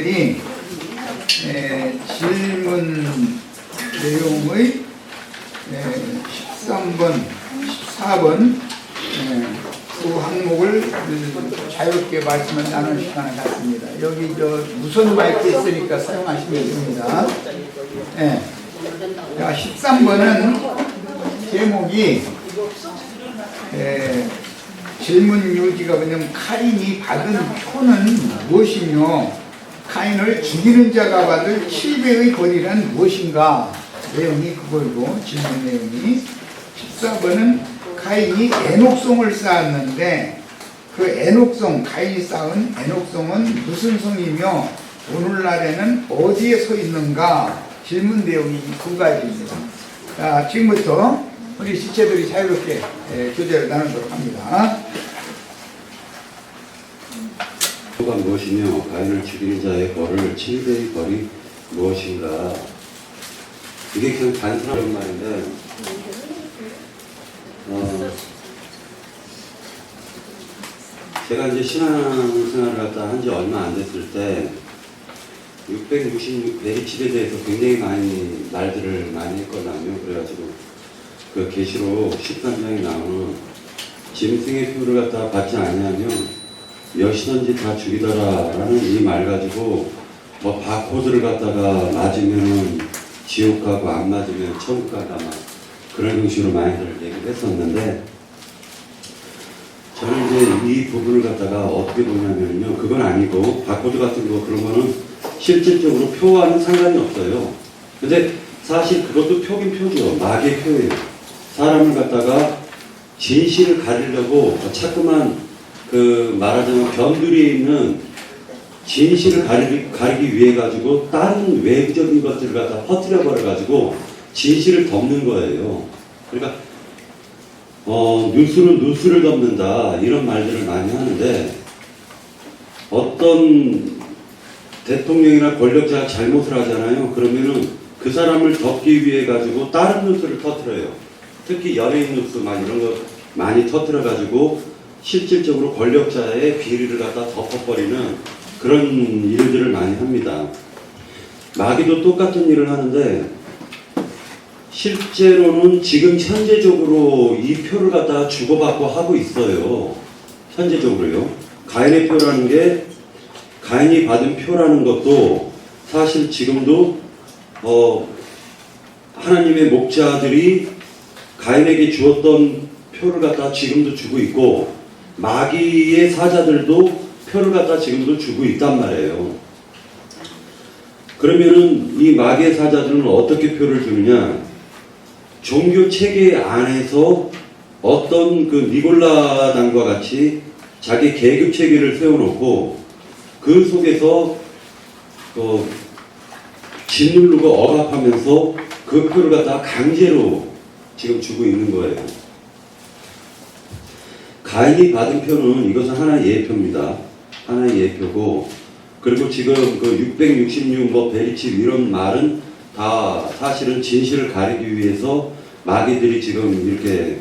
여러분들이 질문 내용의 13번, 14번 두 항목을 자유롭게 말씀을 나눌 시간을 갖습니다. 여기 무선 마이크 있으니까 사용하시면 됩니다. 자, 13번은 제목이 질문 유지가 뭐냐면 카인이 받은 표는 무엇이며 카인을 죽이는 자가 받을 7배의 벌이란 무엇인가? 내용이 그걸고 질문 내용이 14번은 카인이 에녹송을 쌓았는데 그 에녹송, 카인이 쌓은 에녹송은 무슨 성이며 오늘날에는 어디에 서 있는가? 질문 내용이 두 가지입니다. 자, 지금부터 우리 지체들이 자유롭게 교제를 나누도록 합니다. 가 무엇이며 가인을 죽이는 자의 벌을 7배의 벌이 무엇인가? 이게 그냥 단순한 말인데 제가 이제 신앙생활을 갖다 한 지 얼마 안 됐을 때 666 내리칩에 대해서 굉장히 많이 말들을 많이 했거든요. 그래가지고 그 계시록 13장에 나오는 짐승의 표를 갖다 받지 않냐면 몇이든지 다 죽이더라 라는 이 말 가지고 뭐 바코드를 갖다가 맞으면 지옥 가고 안 맞으면 천국 가다 막 그런 형식으로 많이들 얘기를 했었는데 저는 이제 이 부분을 갖다가 어떻게 보냐면요, 그건 아니고 바코드 같은 거 그런 거는 실질적으로 표와는 상관이 없어요. 근데 사실 그것도 표긴 표죠. 마귀의 표예요. 사람을 갖다가 진실을 가리려고 자꾸만 말하자면 변두리에 있는 진실을 가리기 위해 가지고 다른 외부적인 것들을 갖다 퍼뜨려 버려 가지고 진실을 덮는 거예요. 그러니까 누수를 덮는다 이런 말들을 많이 하는데 어떤 대통령이나 권력자가 잘못을 하잖아요. 그러면은 그 사람을 덮기 위해 가지고 다른 누수를 터뜨려요. 특히 연예인 누수 막 이런 거 많이 터뜨려 가지고 실질적으로 권력자의 비리를 갖다 덮어버리는 그런 일들을 많이 합니다. 마귀도 똑같은 일을 하는데 실제로는 지금 현재적으로 이 표를 갖다가 주고받고 하고 있어요. 현재적으로요. 가인의 표라는 게 가인이 받은 표라는 것도 사실 지금도 하나님의 목자들이 가인에게 주었던 표를 갖다 지금도 주고 있고 마귀의 사자들도 표를 갖다 지금도 주고 있단 말이에요. 그러면은 이 마귀의 사자들은 어떻게 표를 주느냐? 종교 체계 안에서 어떤 그 니골라당과 같이 자기 계급 체계를 세워놓고 그 속에서 짓누르고 억압하면서 그 표를 갖다가 강제로 지금 주고 있는 거예요. 가인이 받은 표는 이것은 하나의 예표입니다. 하나의 예표고, 그리고 지금 그 666 베리칩 이런 말은 다 사실은 진실을 가리기 위해서 마귀들이 지금 이렇게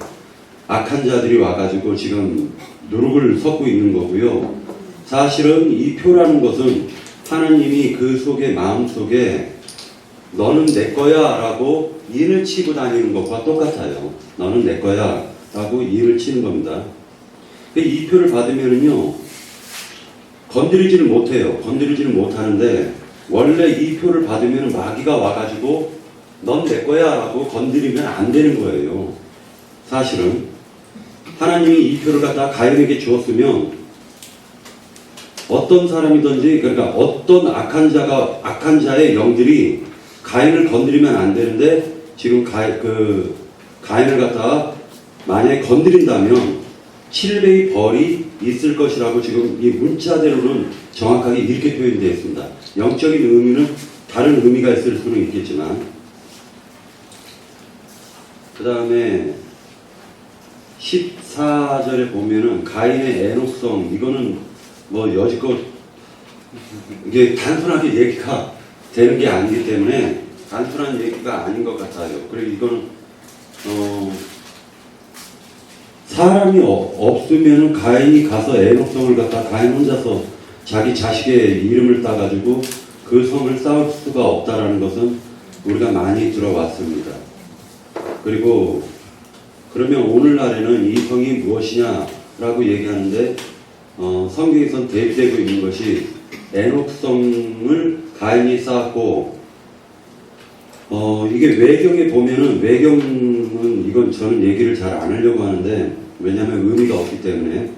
악한 자들이 와가지고 지금 누룩을 섞고 있는 거고요. 사실은 이 표라는 것은 하나님이 그 속에 마음 속에 너는 내 거야 라고 인을 치고 다니는 것과 똑같아요. 너는 내 거야 라고 인을 치는 겁니다. 이 표를 받으면은요, 건드리지를 못해요. 건드리지를 못하는데, 원래 이 표를 받으면 마귀가 와가지고, 넌 내 거야 라고 건드리면 안 되는 거예요. 사실은. 하나님이 이 표를 갖다가 가인에게 주었으면, 어떤 사람이든지, 그러니까 어떤 악한 자의 영들이 가인을 건드리면 안 되는데, 지금 가인을 갖다가 만약에 건드린다면, 7배의 벌이 있을 것이라고 지금 이 문자대로는 정확하게 이렇게 표현되어 있습니다. 영적인 의미는 다른 의미가 있을 수는 있겠지만, 그 다음에 14절에 보면은 가인의 에녹성, 이거는 뭐 여지껏 이게 단순하게 얘기가 되는 게 아니기 때문에 단순한 얘기가 아닌 것 같아요. 그리고 이거는 사람이 없으면 가인이 가서 에녹성을 갖다 가인 혼자서 자기 자식의 이름을 따가지고 그 성을 쌓을 수가 없다라는 것은 우리가 많이 들어왔습니다. 그리고 그러면 오늘날에는 이 성이 무엇이냐라고 얘기하는데 성경에선 대비되고 있는 것이 에녹성을 가인이 쌓았고 이게 외경에 보면은 외경은 이건 저는 얘기를 잘 안 하려고 하는데 왜냐하면 의미가 없기 때문에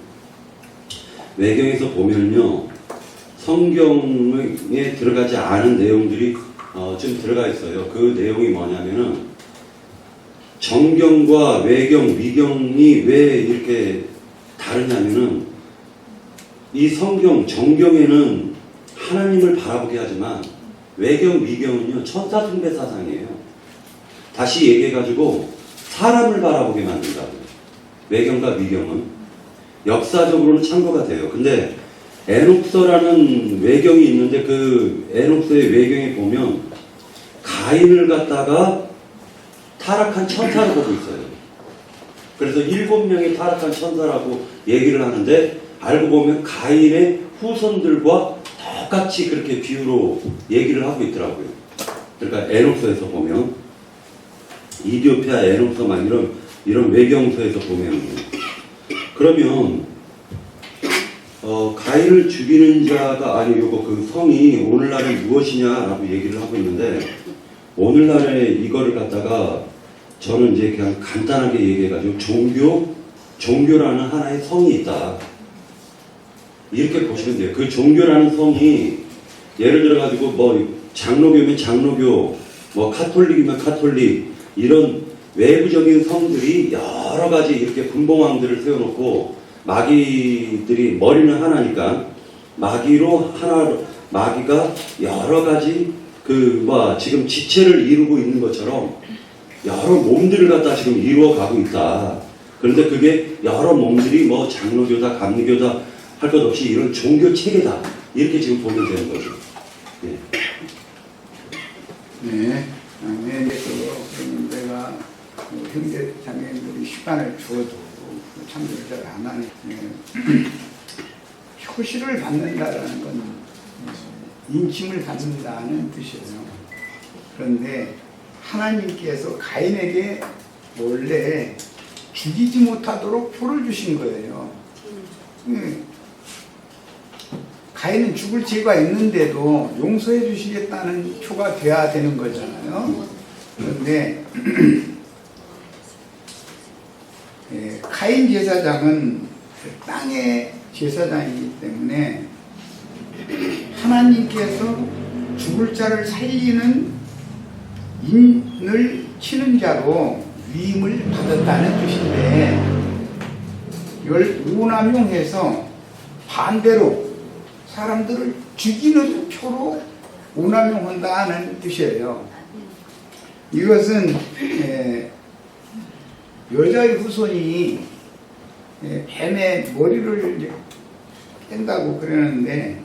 외경에서 보면요 성경에 들어가지 않은 내용들이 좀 들어가 있어요. 그 내용이 뭐냐면은 정경과 외경, 위경이 왜 이렇게 다르냐면은 이 성경, 정경에는 하나님을 바라보게 하지만 외경, 위경은요 천사 숭배 사상이에요. 다시 얘기해가지고 사람을 바라보게 만든다고요. 외경과 위경은 역사적으로는 참고가 돼요. 근데 에녹서라는 외경이 있는데 그 에녹서의 외경에 보면 가인을 갖다가 타락한 천사로 보고 있어요. 그래서 7명의 타락한 천사라고 얘기를 하는데 알고 보면 가인의 후손들과 똑같이 그렇게 비유로 얘기를 하고 있더라고요. 그러니까 에녹서에서 보면 이디오피아 에녹서 막 이런 외경서에서 보면 그러면 가인을 죽이는 자가 아니 요거 그 성이 오늘날에 무엇이냐라고 얘기를 하고 있는데 오늘날에 이거를 갖다가 저는 이제 그냥 간단하게 얘기해가지고 종교라는 하나의 성이 있다. 이렇게 보시면 돼요. 그 종교라는 성이 예를 들어가지고 뭐 장로교면 장로교, 뭐 카톨릭이면 카톨릭 이런 외부적인 성들이 여러 가지 이렇게 분봉왕들을 세워놓고 마귀들이 머리는 하나니까 마귀가 여러 가지 지금 지체를 이루고 있는 것처럼 여러 몸들을 갖다 지금 이루어가고 있다. 그런데 그게 여러 몸들이 뭐 장로교다, 감리교다 할 것 없이 이런 종교 체계다. 이렇게 지금 보면 되는 거죠. 네. 네. 그러면 내가 형제 자매들이 시간을 주어도 참여를 잘 안 하니 효시를 받는다라는 건 인침을 받는다는 뜻이에요. 그런데 하나님께서 가인에게 원래 죽이지 못하도록 표를 주신 거예요. 가인은 죽을 죄가 있는데도 용서해 주시겠다는 표가 돼야 되는 거잖아요. 그런데 가인 제사장은 땅의 제사장이기 때문에 하나님께서 죽을 자를 살리는 인을 치는 자로 위임을 받았다는 뜻인데 이걸 오남용해서 반대로 사람들을 죽이는 표로 오남용한다는 뜻이에요. 이것은 여자의 후손이 뱀의 머리를 깬다고 그러는데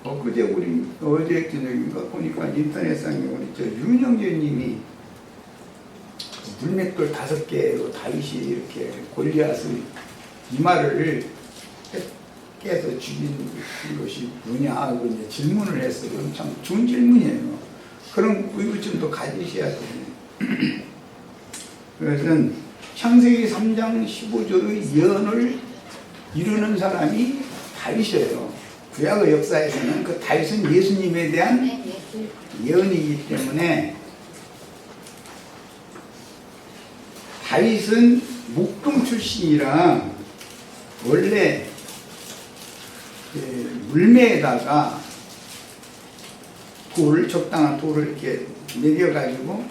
어제 저녁인가 보니까 인터넷상에 우리 윤영재님이 물맷돌 5개로 다윗이 이렇게 골리앗을 이마를 깨서 죽인 것이 뭐냐 하고 이제 질문을 했어요. 참 좋은 질문이에요. 그런 의구심도 가지셔야 돼요. 그것은 창세기 3장 15절의 예언을 이루는 사람이 다윗이에요. 구약의 역사에서는 그 다윗은 예수님에 대한 예언이기 때문에 다윗은 목동 출신이라 원래 물매에다가 적당한 돌을 이렇게 매겨가지고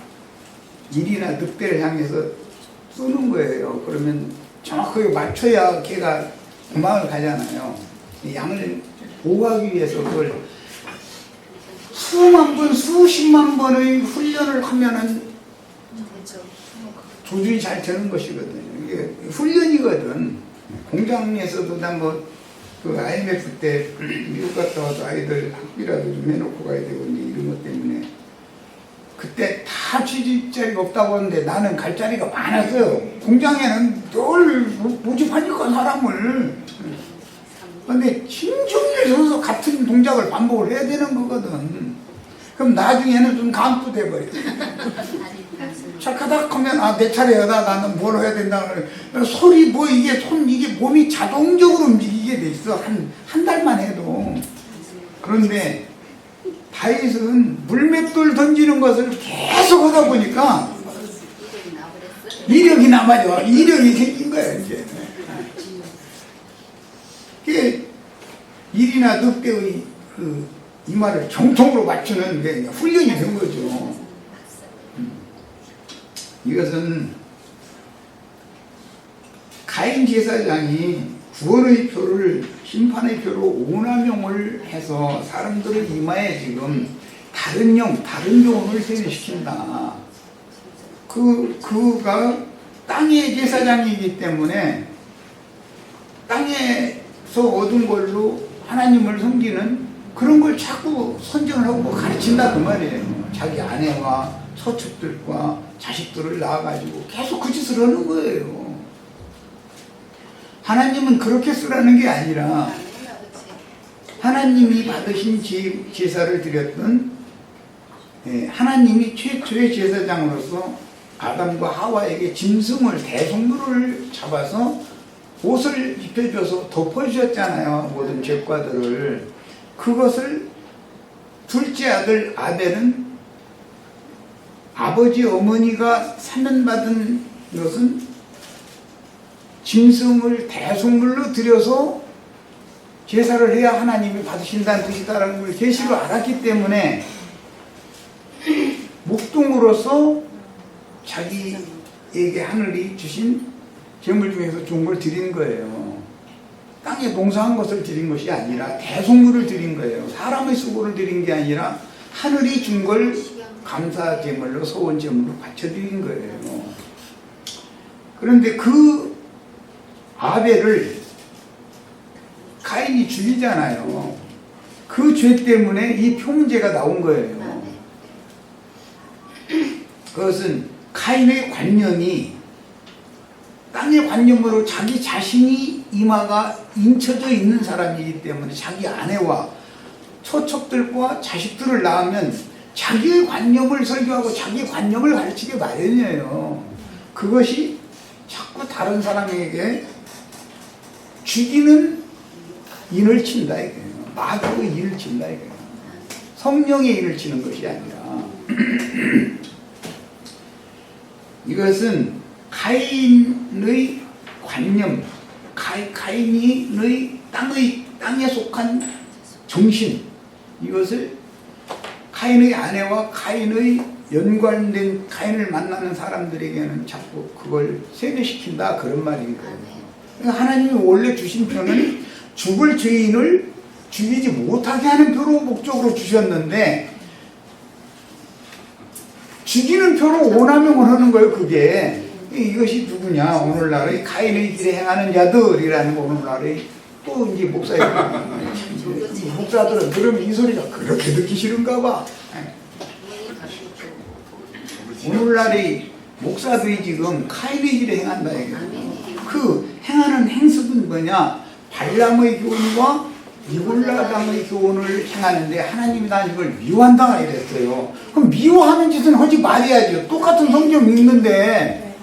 일이나 늑대를 향해서 쏘는 거예요. 그러면 정확하게 맞춰야 걔가 도망을 가잖아요. 양을 보호하기 위해서 그걸 수만 번, 수십만 번의 훈련을 하면은 조준이 잘 되는 것이거든요. 이게 훈련이거든. 공장에서도 그 IMF 때 미국 갔다 와서 아이들 학비라도 좀 해놓고 가야 되고 이런 것 때문에 그때 다 취직 자리가 없다고 하는데 나는 갈 자리가 많았어요. 공장에는 늘 모집하니까 사람을 근데 신중일 서서 같은 동작을 반복을 해야 되는 거거든. 그럼 나중에는 좀 감투돼 버려. 착하다 하면 아 내 차례야 나는 뭘 해야 된다 그래. 소리 뭐 이게 이게 몸이 자동적으로 움직이게 돼 있어. 한 달만 해도. 그런데 다윗은 물맷돌 던지는 것을 계속 하다 보니까 이력이 남아져. 이력이 생긴 거야 이제. 그게 일이나 늑대의 이 말을 정통으로 맞추는 게 훈련이 된 거죠. 이것은 가인 제사장이 구원의 표를 심판의 표로 오남용을 해서 사람들의 이마에 지금 다른 교훈을 세뇌시킨다. 그가 땅의 제사장이기 때문에 땅에서 얻은 걸로 하나님을 섬기는 그런 걸 자꾸 선정을 하고 가르친다 그 말이에요. 자기 아내와 서축들과 자식들을 낳아가지고 계속 그 짓을 하는 거예요. 하나님은 그렇게 쓰라는 게 아니라 하나님이 받으신 제사를 드렸던 하나님이 최초의 제사장으로서 아담과 하와에게 짐승을 대속물을 잡아서 옷을 입혀줘서 덮어주셨잖아요. 모든 죄과들을. 그것을 둘째 아들 아벨은 아버지 어머니가 사면받은 것은 짐승을 대속물로 들여서 제사를 해야 하나님이 받으신다는 뜻이다라는 걸 계시로 알았기 때문에 목동으로서 자기에게 하늘이 주신 재물 중에서 좋은 걸 드린 거예요. 땅에 봉사한 것을 드린 것이 아니라 대속물을 드린 거예요. 사람의 수고를 드린 게 아니라 하늘이 준 걸 감사 제물로 소원 제물로 바쳐드린 거예요. 그런데 그 아벨을 가인이 죽이잖아요. 그 죄 때문에 이 표문제가 나온 거예요. 그것은 가인의 관념이 땅의 관념으로 자기 자신이 이마가 인쳐져 있는 사람이기 때문에 자기 아내와 처척들과 자식들을 낳으면 자기의 관념을 설교하고 자기의 관념을 가르치게 마련이에요. 그것이 자꾸 다른 사람에게 죽이는 인을 친다 이거예요. 마귀의 인을 친다 이거예요. 성령의 인을 치는 것이 아니라 이것은 가인의 관념, 가인의 땅에 속한 정신, 이것을 가인의 아내와 가인의 연관된 가인을 만나는 사람들에게는 자꾸 그걸 세뇌시킨다 그런 말인 거예요. 그러니까 하나님이 원래 주신 표는 죽을 죄인을 죽이지 못하게 하는 표로 목적으로 주셨는데 죽이는 표로 오남용을 하는 거예요. 그게 이것이 누구냐? 오늘날의 가인의 길에 행하는 자들이라는 거. 오늘날의 또 이제 목사들은 그러면 이 소리가 그렇게 듣기 싫은가 봐. 오늘날의 목사들이 지금 가인의 길에 행한다 이거예요. 그 행하는 행습은 뭐냐? 발람의 교훈과 니골라당의 교훈을 행하는데 하나님이 난 이걸 미워한다 이랬어요. 그럼 미워하는 짓은 하지 말아야죠. 똑같은 성경 읽는데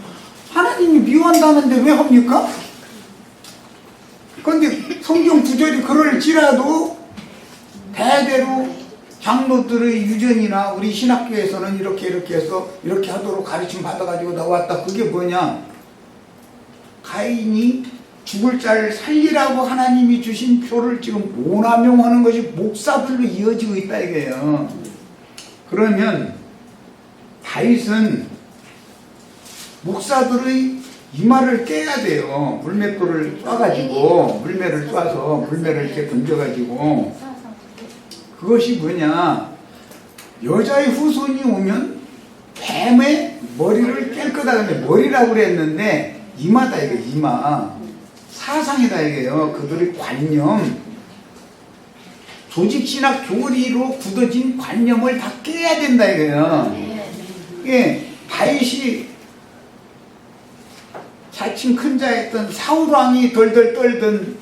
하나님이 미워한다는데 왜 합니까? 그런데 성경 구절이 그럴지라도 대대로 장로들의 유전이나 우리 신학교에서는 이렇게 해서 이렇게 하도록 가르침 받아가지고 나왔다. 그게 뭐냐? 가인이 죽을 자를 살리라고 하나님이 주신 표를 지금 오남용하는 것이 목사들로 이어지고 있다 이거예요. 그러면 다윗은 목사들의 이마를 깨야 돼요. 물맷돌을 쏴가지고 물매를 쏴서 물매를 이렇게 던져가지고 그것이 뭐냐? 여자의 후손이 오면 뱀의 머리를 깰 거다. 근데 머리라고 그랬는데 이마다 이거 이마. 사상이다 이게요. 그들의 관념, 조직신학 교리로 굳어진 관념을 다 깨야 된다 이거예요. 예, 다윗이 자칭 큰 자였던 사울왕이 덜덜 떨던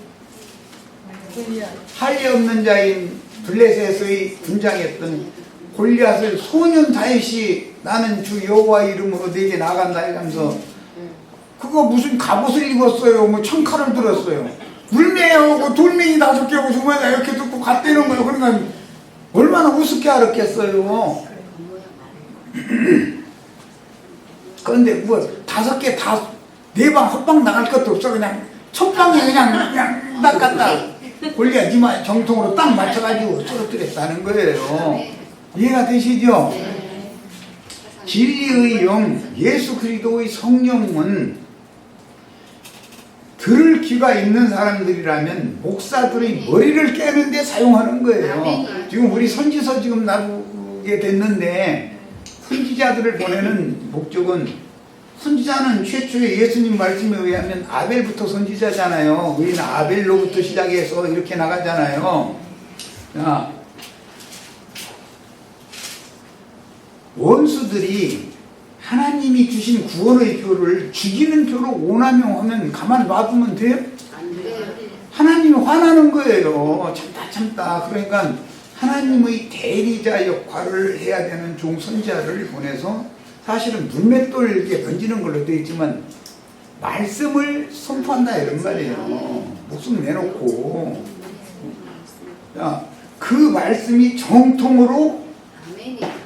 할례 없는 자인 블레셋의 분장했던 골리앗을 소년 다윗이 나는 주 여호와 이름으로 내게 나간다 이러면서 그거 무슨 갑옷을 입었어요. 뭐 청칼을 들었어요. 물매하고 돌멩이 5개하고 주머니에 이렇게 듣고 갔다는 거예요. 그러니까 얼마나 우습게 알았겠어요. 그런데 뭐 5개 다 4방 헛방 나갈 것도 없어. 그냥 첫 방에 그냥 딱 갔다 골리앗 이마 정통으로 딱 맞춰가지고 쓰러뜨렸다는 거예요. 이해가 되시죠? 진리의 영 예수 그리스도의 성령은 들을 귀가 있는 사람들이라면 목사들의 머리를 깨는데 사용하는 거예요. 지금 우리 선지서 지금 나오게 됐는데 선지자들을 보내는 목적은 선지자는 최초에 예수님 말씀에 의하면 아벨부터 선지자잖아요. 우리는 아벨로부터 시작해서 이렇게 나가잖아요. 자, 원수들이 하나님이 주신 구원의 표를 죽이는 표로 오남용하면 가만 놔두면 돼요? 안 돼요. 하나님이 화나는 거예요. 참다. 그러니까 하나님의 대리자 역할을 해야 되는 종선지자를 보내서 사실은 문맷돌 이렇게 던지는 걸로 되어 있지만 말씀을 선포한다 이런 말이에요. 목숨 내놓고 자, 그 말씀이 정통으로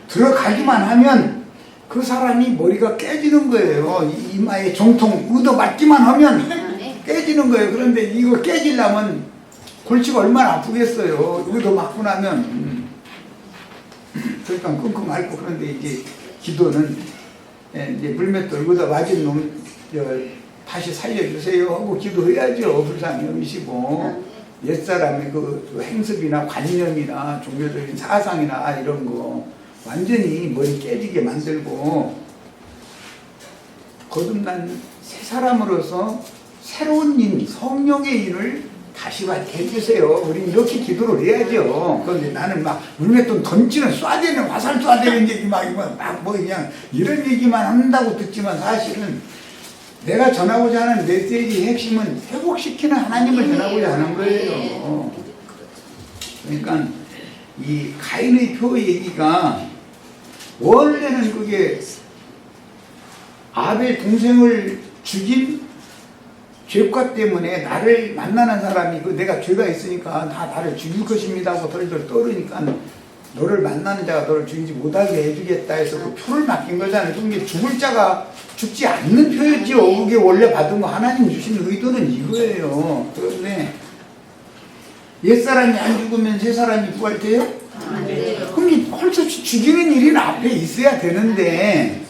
들어가기만 하면 그 사람이 머리가 깨지는 거예요. 이마에 정통 얻어 맞기만 하면 깨지는 거예요. 그런데 이거 깨지려면 골치가 얼마나 아프겠어요. 얻어 맞고 나면 그러니까 끙끙 앓고. 그런데 이제 기도는 이제 물맷돌 얻어 맞은 놈 다시 살려주세요 하고 기도해야죠. 불쌍히 여기시고 옛사람의 그 행습이나 관념이나 종교적인 사상이나 이런 거 완전히 머리 깨지게 만들고 거듭난 새 사람으로서 새로운 인, 성령의 인을 다시 받게 해주세요. 우리는 이렇게 기도를 해야죠. 그런데 나는 막 물맷돈 던지는 쏴대는 화살 쏴대는 얘기 막 뭐 그냥 이런 얘기만 한다고 듣지만 사실은 내가 전하고자 하는 메시지의 핵심은 회복시키는 하나님을 전하고자 하는 거예요. 그러니까 이 가인의 표 얘기가 원래는 그게 아벨 동생을 죽인 죄과 때문에 나를 만나는 사람이 내가 죄가 있으니까 다 나를 죽일 것입니다 하고 덜덜 떠르니까 너를 만나는 자가 너를 죽이지 못하게 해주겠다 해서 그 표를 맡긴 거잖아요. 그게 죽을 자가 죽지 않는 표였지요. 그게 원래 받은 거 하나님 주신 의도는 이거예요. 그런데 옛사람이 안 죽으면 새사람이 구할 때요? 그럼 벌써 죽이는 일이 앞에 있어야 되는데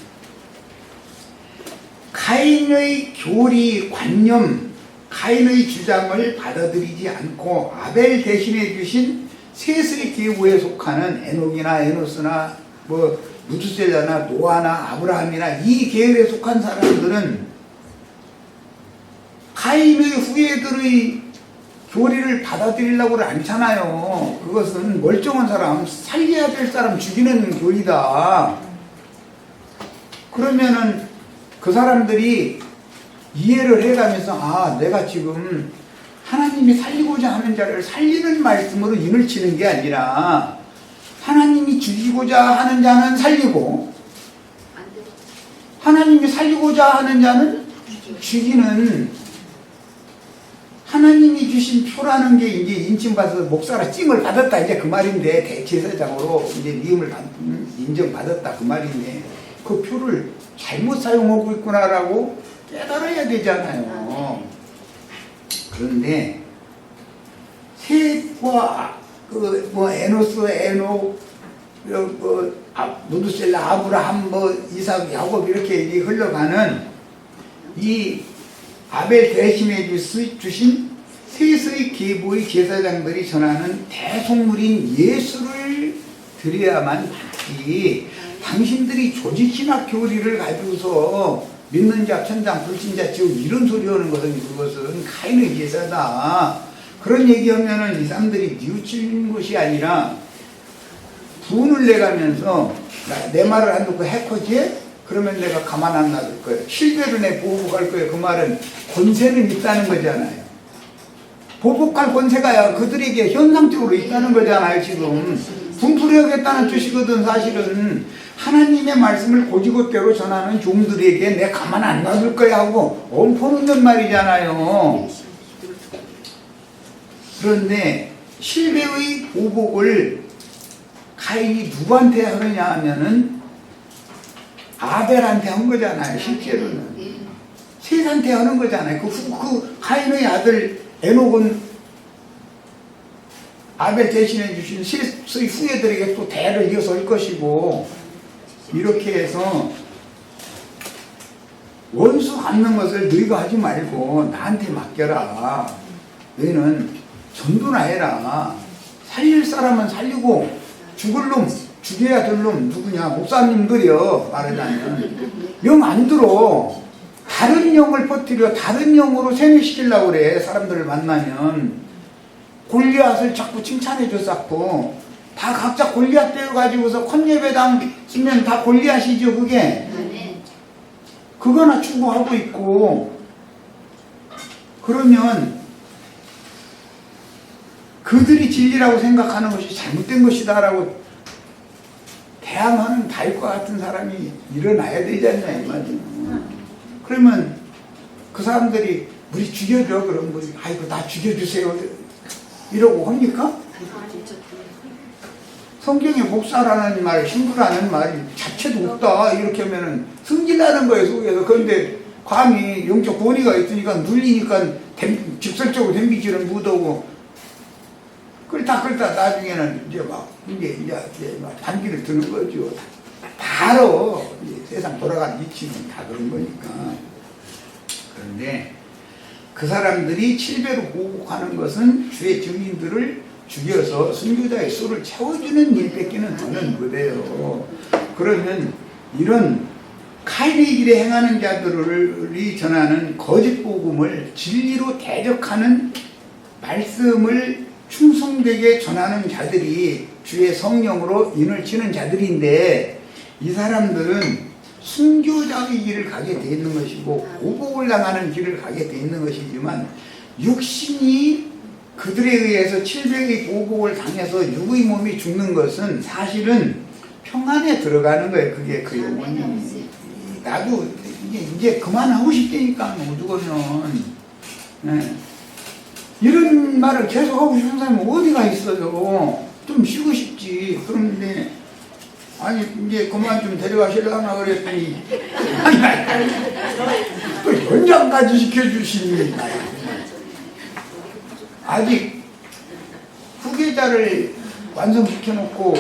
가인의 교리, 관념, 가인의 주장을 받아들이지 않고 아벨 대신해 주신 셋의 계보에 속하는 에녹이나 에노스나 뭐 무두셀라나 노아나 아브라함이나 이 계열에 속한 사람들은 가인의 후예들의 교리를 받아들이려고 않잖아요. 그것은 멀쩡한 사람, 살려야 될 사람 죽이는 교리다. 그러면은 그 사람들이 이해를 해가면서 아, 내가 지금 하나님이 살리고자 하는 자를 살리는 말씀으로 인을 치는 게 아니라 하나님이 죽이고자 하는 자는 살리고 하나님이 살리고자 하는 자는 죽이는 하나님이 주신 표라는 게 이제 인칭받아서 목사라 찡을 받았다 이제 그 말인데 대제사장으로 이제 미음을 인정받았다 그 말인데 그 표를 잘못 사용하고 있구나라고 깨달아야 되잖아요. 그런데 셋과 그 뭐 에노스, 에녹, 무두셀라, 아브라함, 뭐 이삭, 야곱 이렇게 흘러가는 이 아벨 대신해 주신 셋의 계보의 제사장들이 전하는 대속물인 예수를 드려야만 받지. 당신들이 조직신학 교리를 가지고서 믿는 자, 천당, 불신자, 지옥 이런 소리 하는 것은 그것은 가인의 제사다. 그런 얘기하면은 이 사람들이 뉘우치는 것이 아니라 분을 내가면서 내 말을 안 듣고 해코지? 그러면 내가 가만 안 놔둘 거예요. 실배를 내 보고 갈 거예요. 그 말은 권세는 있다는 거잖아요. 보복할 권세가 그들에게 현상적으로 있다는 거잖아요. 지금 분풀이하겠다는 뜻이거든. 사실은 하나님의 말씀을 고지고대로 전하는 종들에게 내 가만 안 놔둘 거야 하고 엄포놓는 말이잖아요. 그런데 실배의 보복을 가인이 누구한테 하느냐 하면은 아벨한테 한 거잖아요. 실제로는 셋한테 하는 거잖아요. 그 가인의 아들 에녹은 아벨 대신해 주신 셋의 후예들에게 또 대를 이어서 할 것이고, 이렇게 해서 원수 갚는 것을 너희가 하지 말고 나한테 맡겨라. 너희는 전도나 해라. 살릴 사람은 살리고 죽을 놈 죽여야 될 놈 누구냐? 목사님들이요. 말하자면 영 안 들어. 다른 영을 퍼뜨려 다른 영으로 세뇌시키려고 그래. 사람들을 만나면 골리앗을 자꾸 칭찬해 줬었고, 다 각자 골리앗 떼어가지고서 콘예배당 쓰면 다 골리앗이죠. 그게 그거나 추구하고 있고, 그러면 그들이 진리라고 생각하는 것이 잘못된 것이다 라고 대항하는 다윗과 같은 사람이 일어나야 되지 않냐 이 말이에요. 그러면 그 사람들이 우리 죽여줘. 그럼 우리 아이고 나 죽여주세요 이러고 합니까? 성경에 목사라는 말, 신부라는 말이 자체도 없다 이렇게 하면은 승진하는 거예요 속에서. 그런데 감히 영적 권위가 있으니까 눌리니까 직설적으로 댐비질은 못하고, 그렇다 나중에는 이제 막 반기를 드는 거죠. 바로 세상 돌아가는 이치는 다 그런 거니까. 그런데 그 사람들이 7배로 보복하는 것은 주의 증인들을 죽여서 순교자의 수를 채워주는 일밖에는 더는 못해요. 그러면 이런 카인의 길에 행하는 자들이 전하는 거짓 복음을 진리로 대적하는 말씀을 충성되게 전하는 자들이 주의 성령으로 인을 치는 자들인데, 이 사람들은 순교자의 길을 가게 돼 있는 것이고 보복을 당하는 길을 가게 돼 있는 것이지만, 육신이 그들에 의해서 700의 보복을 당해서 육의 몸이 죽는 것은 사실은 평안에 들어가는 거예요. 그게 그 영혼이. 나도 이제 그만하고 싶다니까 오죽하면. 네. 이런 말을 계속 하고 싶은 사람이 어디가 있어요. 좀 쉬고 싶지. 그런데 아니 이제 그만 좀 데려가시려나 그랬더니 또 연장까지 시켜주시니 아직 후계자를 완성시켜놓고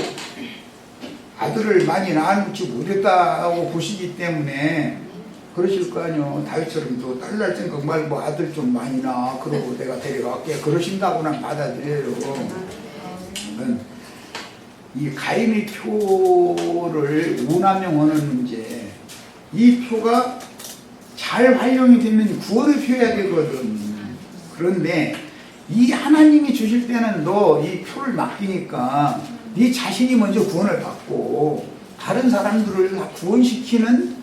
아들을 많이 낳지 못했다고 보시기 때문에 그러실 거 아니요. 다윗처럼 또 딸 날 생각 말고 아들 좀 많이 낳아. 그러고 내가 데려갈게. 그러신다고는 받아들여요. 이 가인의 표를 오남용하는 문제, 이 표가 잘 활용이 되면 구원을 표해야 되거든. 그런데 이 하나님이 주실 때는 너 이 표를 맡기니까 네 자신이 먼저 구원을 받고 다른 사람들을 구원시키는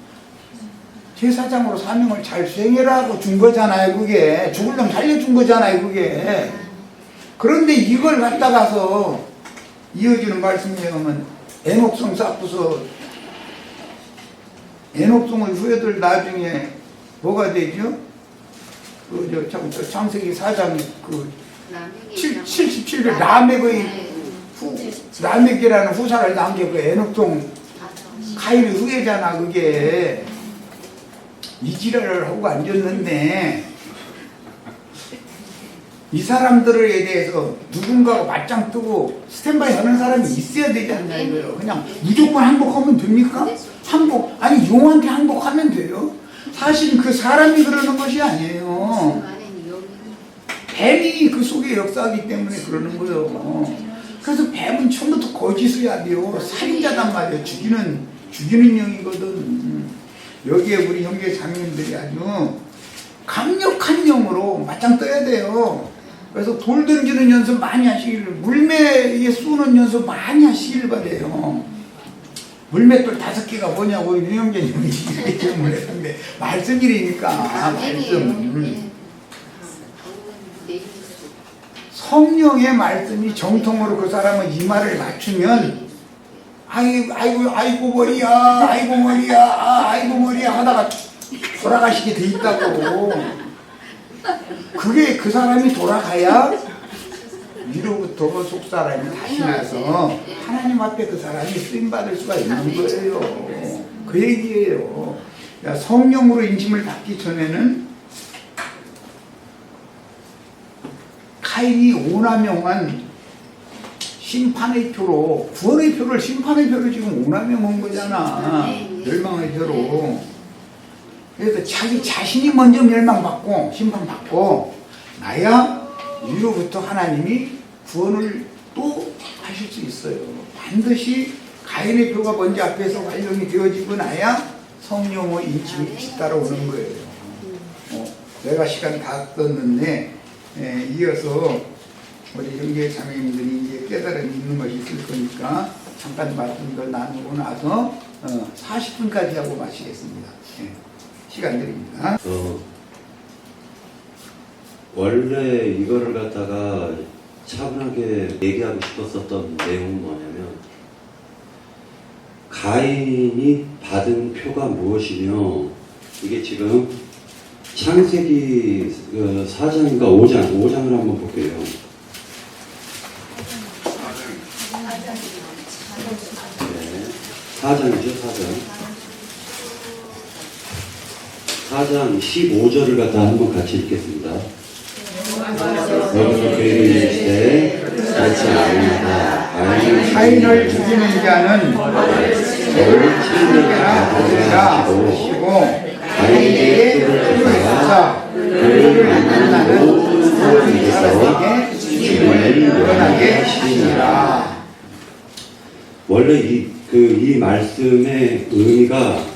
제사장으로 사명을 잘 수행해라고 준 거잖아요. 그게 죽을 놈 살려준 거잖아요. 그게. 그런데 이걸 갖다가서 이어지는 말씀에 보면 에녹성 쌓고서 에녹성의 후예들 나중에 뭐가 되죠? 저 창세기 4장 그 77배 라멕의 라멕이라는 후사를 남겨 그 에녹성 가인의 후예잖아. 그게 이 지랄을 하고 앉았는데, 이 사람들에 대해서 누군가가 맞짱 뜨고 스탠바이 하는 사람이 있어야 되지 않나 이거요. 그냥 무조건 항복하면 됩니까? 항복, 아니 용한테 항복하면 돼요. 사실 그 사람이 그러는 것이 아니에요. 뱀이 그 속에 역사하기 때문에 그러는 거예요. 그래서 뱀은 처음부터 거짓이야 돼요. 살인자단 말이에요. 죽이는 영이거든. 여기에 우리 형제 장님들이 아주 강력한 영으로 맞짱 떠야 돼요. 그래서 돌 던지는 연습 많이 하시기를, 물매에 쏘는 연습 많이 하시길 바래요. 물맷돌 5개가 뭐냐고 유형제님이 질문을 했는데 말씀이니까 말씀. 성령의 말씀이 정통으로 그 사람의 이마를 맞추면 아이고 머리야, 아이고 머리야, 아이고 머리야 하다가 돌아가시게 돼 있다고. 그게 그 사람이 돌아가야 위로부터 속 사람이 다시 나서 하나님 앞에 그 사람이 쓰임 받을 수가 있는 거예요. 그 얘기예요. 성령으로 인침을 받기 전에는 카인이 오남용한 심판의 표로, 구원의 표를 심판의 표로 지금 오남용한 거잖아. 멸망의 표로. 그래서 자기 자신이 먼저 멸망받고 심판받고 나야 위로부터 하나님이 구원을 또 하실 수 있어요. 반드시 가인의 표가 먼저 앞에서 완성이 되어지고 나야 성령의 인침이 뒤따라오는 거예요. 내가 시간 다 썼는데 이어서 우리 형제 자매님들이 이제 깨달음이 있는 것이 있을 거니까 잠깐 말씀을 나누고 나서 40분까지 하고 마치겠습니다. 시간 드립니다. 원래 이거를 갖다가 차분하게 얘기하고 싶었었던 내용은 뭐냐면, 가인이 받은 표가 무엇이며, 이게 지금 창세기 4장인가 5장을 한번 볼게요. 네, 4장이죠, 4장 15절을 갖다 한번 같이 읽겠습니다. 여기서 그에게 이르시되 그렇지 아니하다. 가인을 죽이는 자는 저를 친구에게나 보내라 하시고 가인에게 표를 주사 그를 만나는 모든 사람에게 죽임을 일어나게 하시니라. 원래 이 말씀의 의미가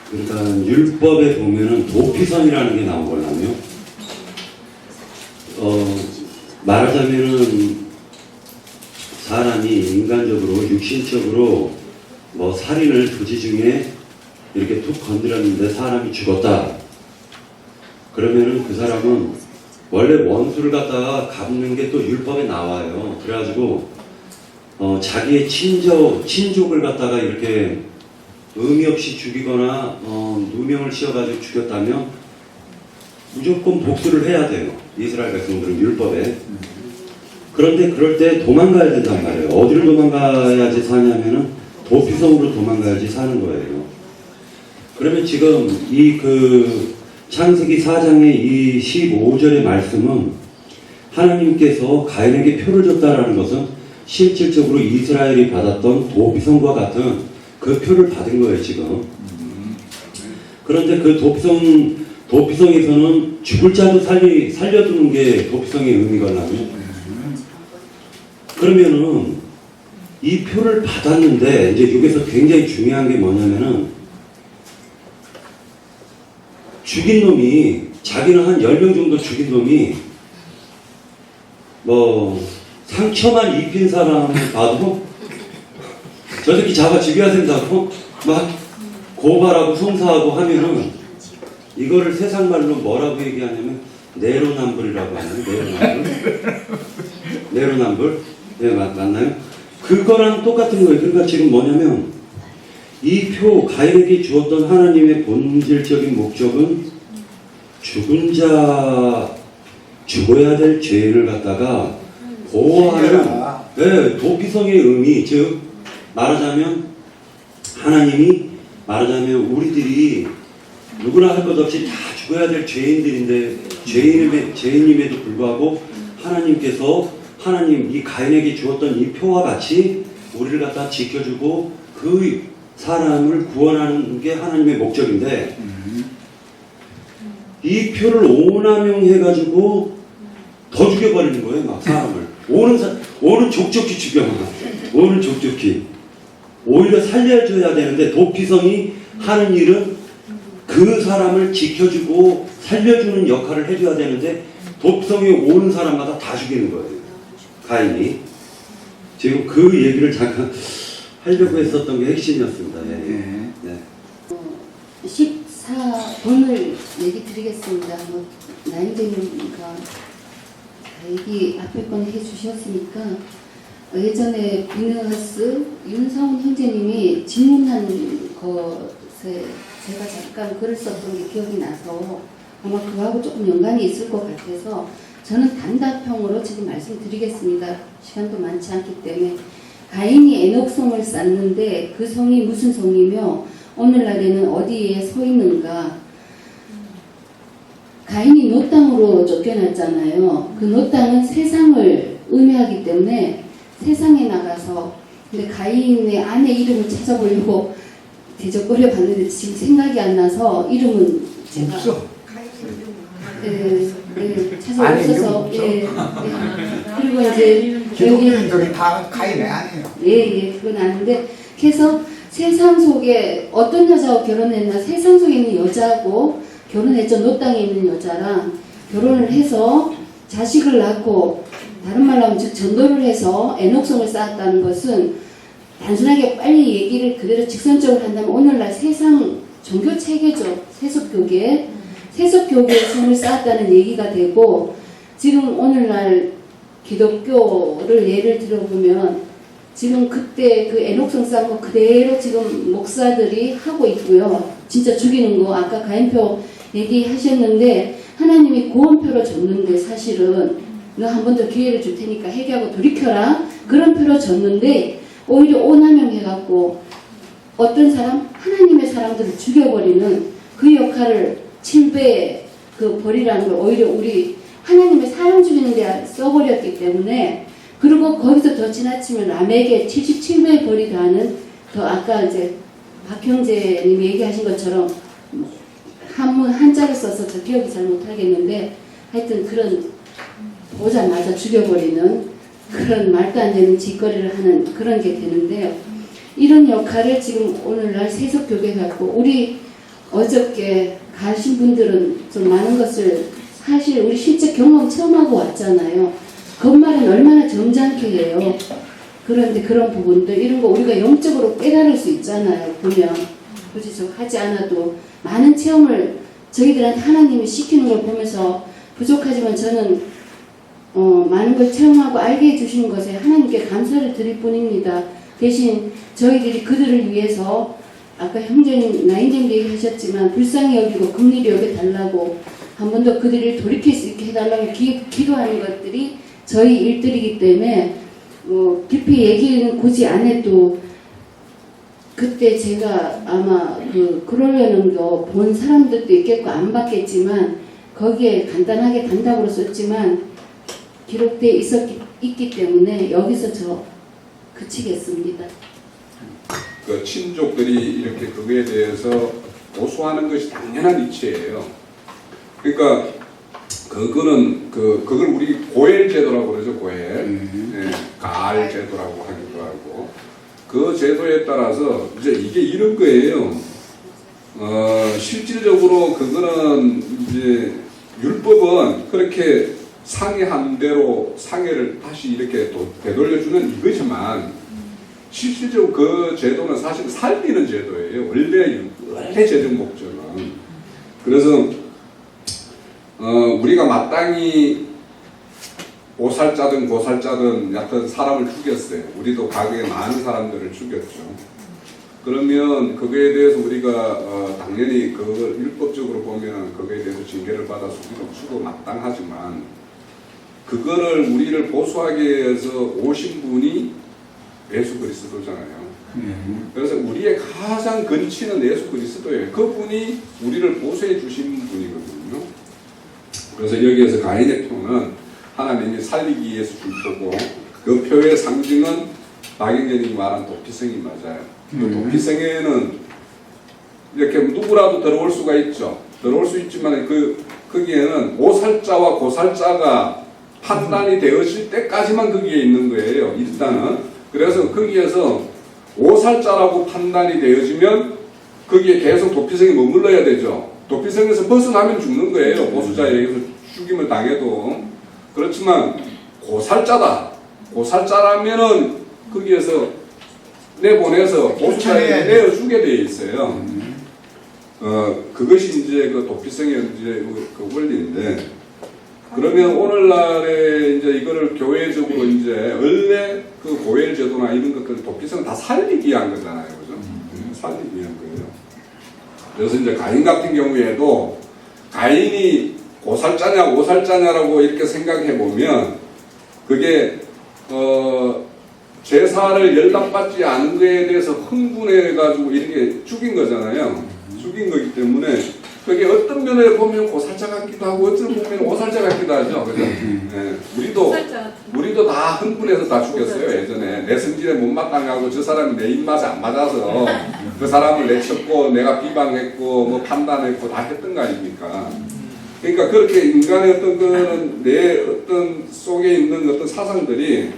그러니까 율법에 보면은 도피성이라는 게 나온 거라며. 말하자면은 사람이 인간적으로 육신적으로 뭐 살인을 도지 중에 이렇게 툭 건드렸는데 사람이 죽었다. 그러면은 그 사람은 원래 원수를 갖다가 갚는 게 또 율법에 나와요. 그래가지고 자기의 친족을 갖다가 이렇게 의미 없이 죽이거나 누명을 씌워가지고 죽였다면 무조건 복수를 해야 돼요. 이스라엘 백성들은 율법에. 그런데 그럴 때 도망가야 된단 말이에요. 어디를 도망가야지 사냐면은 도피성으로 도망가야지 사는 거예요. 그러면 지금 이 창세기 4장의 이 15절의 말씀은 하나님께서 가인에게 표를 줬다라는 것은 실질적으로 이스라엘이 받았던 도피성과 같은 그 표를 받은 거예요, 지금. 그런데 그 도피성에서는 죽을 자도 살려두는 게 도피성의 의미거든요. 그러면은 이 표를 받았는데 이제 여기서 굉장히 중요한 게 뭐냐면은 죽인 놈이 자기는 한 10명 정도 죽인 놈이 뭐 상처만 입힌 사람을 봐도 저 새끼 잡아 죽여야 된다고 막 고발하고 송사하고 하면은 이거를 세상 말로 뭐라고 얘기하냐면 내로남불이라고 하나요? 내로남불? 네, 맞나요? 그거랑 똑같은 거예요. 그러니까 지금 뭐냐면 이 표 가인에게 주었던 하나님의 본질적인 목적은 죽은 자 죽어야 될 죄를 갖다가 보호하는 도피성의 의미, 즉 말하자면 하나님이 우리들이 누구나 할 것 없이 다 죽어야 될 죄인들인데 죄인임에도 불구하고 하나님께서 이 가인에게 주었던 이 표와 같이 우리를 갖다 지켜주고 그 사람을 구원하는 게 하나님의 목적인데 이 표를 오남용해가지고 더 죽여버리는 거예요. 막 사람을 오는 족족히 죽여. 오는 족족히 오히려 살려줘야 되는데 도피성이 하는 일은 그 사람을 지켜주고 살려주는 역할을 해줘야 되는데 도피성이 오는 사람마다 다 죽이는 거예요. 가인이. 지금 그 얘기를 잠깐 하려고 했었던 게 핵심이었습니다. 네. 14번을 얘기 드리겠습니다. 나이되니까 얘기 앞에 건 해주셨으니까 예전에 비너스 윤성훈 형제님이 질문한 것에 제가 잠깐 글을 썼던 게 기억이 나서 아마 그거하고 조금 연관이 있을 것 같아서 저는 단답형으로 지금 말씀드리겠습니다. 시간도 많지 않기 때문에 가인이 에녹성을 쌓는데 그 성이 무슨 성이며 오늘날에는 어디에 서 있는가. 가인이 노 땅으로 쫓겨났잖아요. 그 노 땅은 세상을 의미하기 때문에 세상에 나가서 근데 가인의 아내 이름을 찾아보려고 대적거려 봤는데 지금 생각이 안 나서 이름은 제가 없어. 찾아 아니, 없어서 이름 예. 그리고 이제 기독교인들이 다 가인의 아니에요. 예, 그건 아는데 그래서 세상 속에 어떤 여자와 결혼했나 세상 속에 있는 여자하고 결혼했죠. 노 땅에 있는 여자랑 결혼을 해서 자식을 낳고 다른 말로 하면 즉 전도를 해서 에녹성을 쌓았다는 것은 단순하게 빨리 얘기를 그대로 직선적으로 한다면 오늘날 세상 종교 체계죠. 세속교계 세속교계의 성을 쌓았다는 얘기가 되고 지금 오늘날 기독교를 예를 들어보면 지금 그때 그 에녹성 쌓은 거 그대로 지금 목사들이 하고 있고요. 진짜 죽이는 거 아까 가인표 얘기하셨는데 하나님이 구원표로 줬는데 사실은 너 한 번 더 기회를 줄 테니까 회개하고 돌이켜라 그런 표로 줬는데 오히려 오남용 해갖고 어떤 사람 하나님의 사람들을 죽여버리는 그 역할을 7배 그 벌이라는 걸 오히려 우리 하나님의 사람 죽이는 데 써버렸기 때문에 그리고 거기서 더 지나치면 남에게 77배의 벌이 가는 더 아까 이제 박형제님이 얘기하신 것처럼 한문 한자를 써서 저 기억이 잘 못하겠는데 하여튼 그런 보자마자 죽여버리는 그런 말도 안 되는 짓거리를 하는 그런 게 되는데요. 이런 역할을 지금 오늘날 세속교계 갖고 우리 어저께 가신 분들은 좀 많은 것을 사실 우리 실제 경험 처음 하고 왔잖아요. 그 말은 얼마나 점잖게 해요. 그런데 그런 부분들 이런 거 우리가 영적으로 깨달을 수 있잖아요. 보면 굳이 저 하지 않아도 많은 체험을 저희들한테 하나님이 시키는 걸 보면서 부족하지만 저는 많은 걸 체험하고 알게 해주시는 것에 하나님께 감사를 드릴 뿐입니다. 대신 저희들이 그들을 위해서 아까 형제님, 나인님도 얘기하셨지만 불쌍히 여기고 긍휼히 여겨달라고 한 번 더 그들을 돌이킬 수 있게 해달라고 기도하는 것들이 저희 일들이기 때문에 깊이 얘기는 굳이 안 해도 그때 제가 아마 그러려는 거 본 사람들도 있겠고 안 봤겠지만 거기에 간단하게 단답으로 썼지만 기록되어 있기 때문에 여기서 저 그치겠습니다. 그 친족들이 이렇게 그거에 대해서 고소하는 것이 당연한 이치예요. 그러니까 그걸 우리 고엘 제도라고 그러죠. 고엘, 네, 가알 제도라고 하기도 하고 그 제도에 따라서 이제 이게 이런 거예요. 실질적으로 그거는 이제 율법은 그렇게 상해한 대로 상해를 다시 이렇게 되돌려주는 이거지만 실질적으로 그 제도는 사실 살리는 제도예요. 원래 제정 목적은. 그래서 우리가 마땅히 오살자든 고살자든 약간 사람을 죽였어요. 우리도 과거에 많은 사람들을 죽였죠. 그러면 그거에 대해서 우리가 당연히 그 율법적으로 보면 그거에 대해서 징계를 받아서 죽어도 마땅하지만 그거를 우리를 보수하기 위해서 오신 분이 예수 그리스도잖아요. 그래서 우리의 가장 근친은 예수 그리스도예요. 그분이 우리를 보수해 주신 분이거든요. 그래서 여기에서 가인의 표는 하나님이 살리기 위해서 준 표고 그 표의 상징은 박영현이 말한 도피성이 맞아요. 그 도피성에는 이렇게 누구라도 들어올 수가 있죠. 들어올 수 있지만 거기에는 오살자와 고살자가 판단이 되었을 때까지만 거기에 있는 거예요. 일단은. 그래서 거기에서 오살자라고 판단이 되어지면 거기에 계속 도피성이 머물러야 되죠. 도피성에서 벗어나면 죽는 거예요. 보수자에 의해서 죽임을 당해도. 그렇지만 고살자다. 고살자라면은 거기에서 내보내서 보수자에 내어주게 돼 있어요. 그것이 이제 그 도피성의 이제 그 원리인데 그러면 오늘날에 이제 이거를 교회적으로 이제 원래 그 고엘 제도나 이런 것들 도피성은 다 살리기 위한 거잖아요, 그죠? 살리기 위한 거예요. 그래서 이제 가인 같은 경우에도 가인이 고살자냐 오살자냐라고 이렇게 생각해 보면 그게 제사를 연락받지 않은 거에 대해서 흥분해 가지고 이렇게 죽인 거잖아요. 죽인 거기 때문에 그게 어떤 면에 보면 고살자 같기도 하고 어떤 보면 오살자 같기도 하죠. 그죠? 네. 우리도 다 흥분해서 다 죽였어요. 예전에 내 성질에 못마땅하고 저 사람이 내 입맛에 안 맞아서 그 사람을 내쳤고 내가 비방했고 뭐 판단했고 다 했던 거 아닙니까? 그러니까 그렇게 인간의 어떤 그런 내 어떤 속에 있는 어떤 사상들이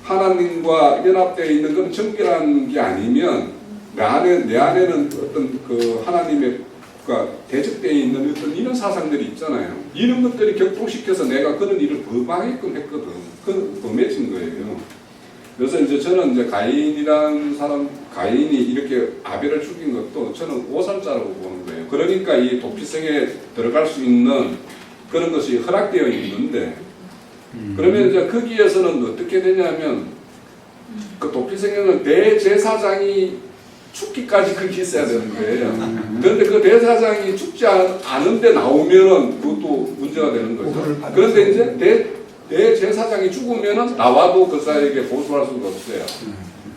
하나님과 연합되어 있는 그런 정결한 게 아니면 내 안에는 어떤 그 하나님의 대적되어 있는 어떤 이런 사상들이 있잖아요. 이런 것들이 격동시켜서 내가 그런 일을 범하게끔 했거든. 그 범해진 거예요. 그래서 이제 저는 이제 가인이라는 사람, 가인이 이렇게 아벨을 죽인 것도 저는 오살자라고 보는 거예요. 그러니까 이 도피성에 들어갈 수 있는 그런 것이 허락되어 있는데, 그러면 이제 거기에서는 어떻게 되냐면, 그 도피성에는 대제사장이 죽기까지 그렇게 있어야 되는 거예요. 그런데 그 대사장이 죽지 않은데 나오면은 그것도 문제가 되는 거죠. 그런데 이제 대제사장이 죽으면은 나와도 그 사람에게 보수할 수가 없어요.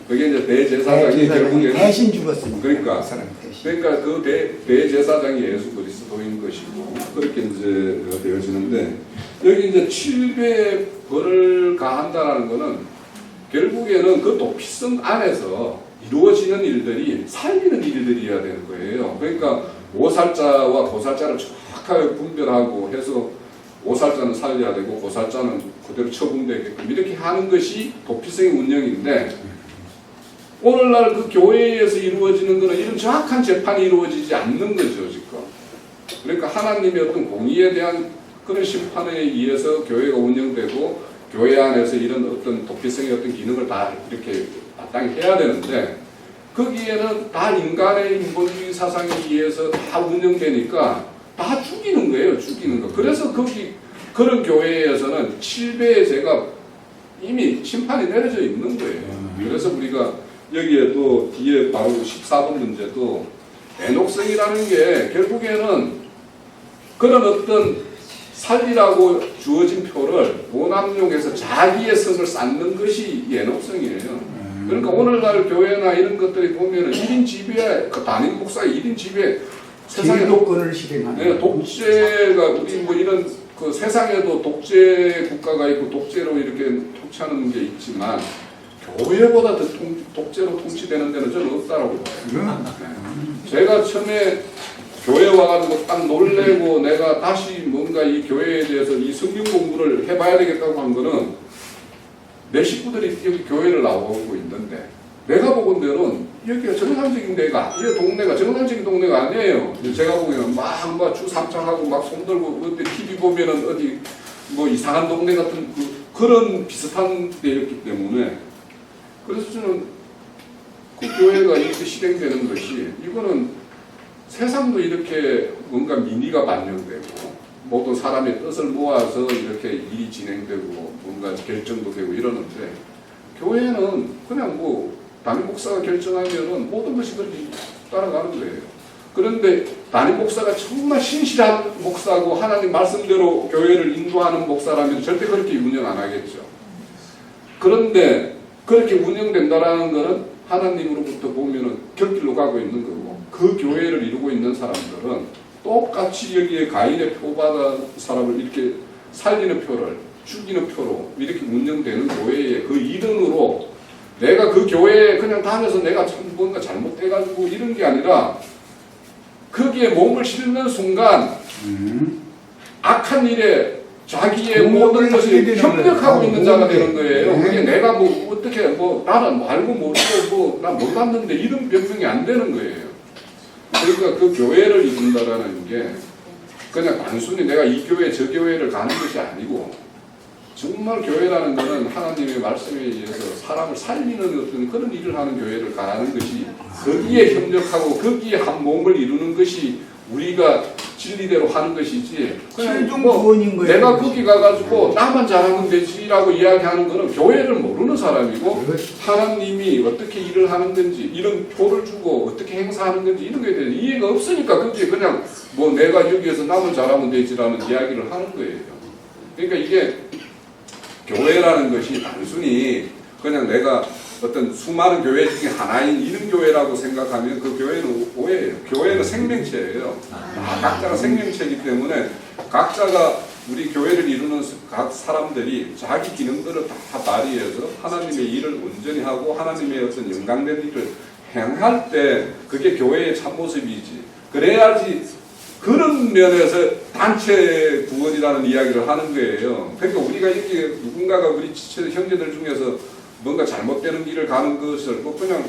그게 이제 대제사장이 결국에 대신 죽었으니까. 그러니까 그 사람 대신. 그러니까 그 대제사장이 예수 그리스도인 것이고 그렇게 이제 되어지는데 여기 이제 7배의 벌을 가한다라는 거는 결국에는 그 도피성 안에서 이루어지는 일들이 살리는 일들이어야 되는 거예요. 그러니까 오살자와 고살자를 정확하게 분별하고 해서 오살자는 살려야 되고 고살자는 그대로 처분되게끔 이렇게 하는 것이 도피성의 운영인데 오늘날 그 교회에서 이루어지는 것은 이런 정확한 재판이 이루어지지 않는 거죠, 지금. 그러니까 하나님의 어떤 공의에 대한 그런 심판에 의해서 교회가 운영되고 교회 안에서 이런 어떤 도피성의 어떤 기능을 다 이렇게 마땅히 해야 되는데 거기에는 다 인간의 인본주의 사상에 의해서 다 운영되니까 다 죽이는 거예요. 죽이는 거. 그래서 거기 그런 교회에서는 7배의 죄가 이미 심판이 내려져 있는 거예요. 그래서 우리가 여기에 또 뒤에 바로 14번 문제도 애녹성이라는 게 결국에는 그런 어떤 살리라고 주어진 표를 오남용해서 자기의 성을 쌓는 것이 애녹성이에요. 그러니까 오늘날 교회나 이런 것들이 보면은 1인 지배, 그 담임 목사의 1인 지배 세상에 독권을 실행하는 독재가 우리 뭐 이런 그 세상에도 독재 국가가 있고 독재로 이렇게 통치하는 게 있지만 교회보다 더 독재로 통치되는 데는 저는 없다라고 봐요. 제가 처음에 교회 와가지고 딱 놀래고 내가 다시 뭔가 이 교회에 대해서 이 성경 공부를 해봐야 되겠다고 한 거는 내 식구들이 여기 교회를 나오고 있는데 내가 보건대로는 여기가 정상적인 데가 이 동네가 정상적인 동네가 아니에요. 제가 보기에는 막 주삼창하고 막 손들고 그때 TV 보면은 어디 뭐 이상한 동네 같은 그런 비슷한 데였기 때문에 그래서 저는 그 교회가 이렇게 실행되는 것이 이거는 세상도 이렇게 뭔가 민의가 반영되고 모든 사람의 뜻을 모아서 이렇게 일이 진행되고 뭔가 결정도 되고 이러는데 교회는 그냥 뭐 담임 목사가 결정하면은 모든 것이 그렇게 따라가는 거예요. 그런데 담임 목사가 정말 신실한 목사고 하나님 말씀대로 교회를 인도하는 목사라면 절대 그렇게 운영 안 하겠죠. 그런데 그렇게 운영된다라는 것은 하나님으로부터 보면은 곁길로 가고 있는 거고 그 교회를 이루고 있는 사람들은 똑같이 여기에 가인의 표받은 사람을 이렇게 살리는 표를 죽이는 표로 이렇게 운영되는 교회의 그 이름으로 내가 그 교회에 그냥 다녀서 내가 참 뭔가 잘못해가지고 이런 게 아니라 거기에 몸을 실는 순간 악한 일에 자기의 모든 것을 협력하고 있는 자가 되는 거예요. 그게 내가 뭐 어떻게 뭐 나는 뭐 알고 모르고 뭐 난 몰랐는데 이런 변명이 안 되는 거예요. 그러니까 그 교회를 이룬다라는 게 그냥 단순히 내가 이 교회 저 교회를 가는 것이 아니고 정말 교회라는 것은 하나님의 말씀에 의해서 사람을 살리는 어떤 그런 일을 하는 교회를 가는 것이 거기에 협력하고 거기에 한 몸을 이루는 것이 우리가 진리대로 하는 것이지 그냥 최종 뭐 구원인 거예요. 내가 거기 가가지고 나만 잘하면 되지라고 이야기하는 거는 교회를 모르는 사람이고 하나님이 어떻게 일을 하는 건지 이런 표를 주고 어떻게 행사하는 건지 이런 거에 대해서 이해가 없으니까 거기에 그냥 뭐 내가 여기에서 나만 잘하면 되지라는 이야기를 하는 거예요. 그러니까 이게 교회라는 것이 단순히 그냥 내가 어떤 수많은 교회 중에 하나인 이런 교회라고 생각하면 그 교회는 오해예요. 교회는 생명체예요. 각자가 생명체이기 때문에 각자가 우리 교회를 이루는 각 사람들이 자기 기능들을 다 발휘해서 하나님의 일을 온전히 하고 하나님의 어떤 영광된 일을 행할 때 그게 교회의 참모습이지. 그래야지 그런 면에서 단체 구원이라는 이야기를 하는 거예요. 그러니까 우리가 이렇게 누군가가 우리 형제들 중에서 뭔가 잘못되는 길을 가는 것을 뭐 그냥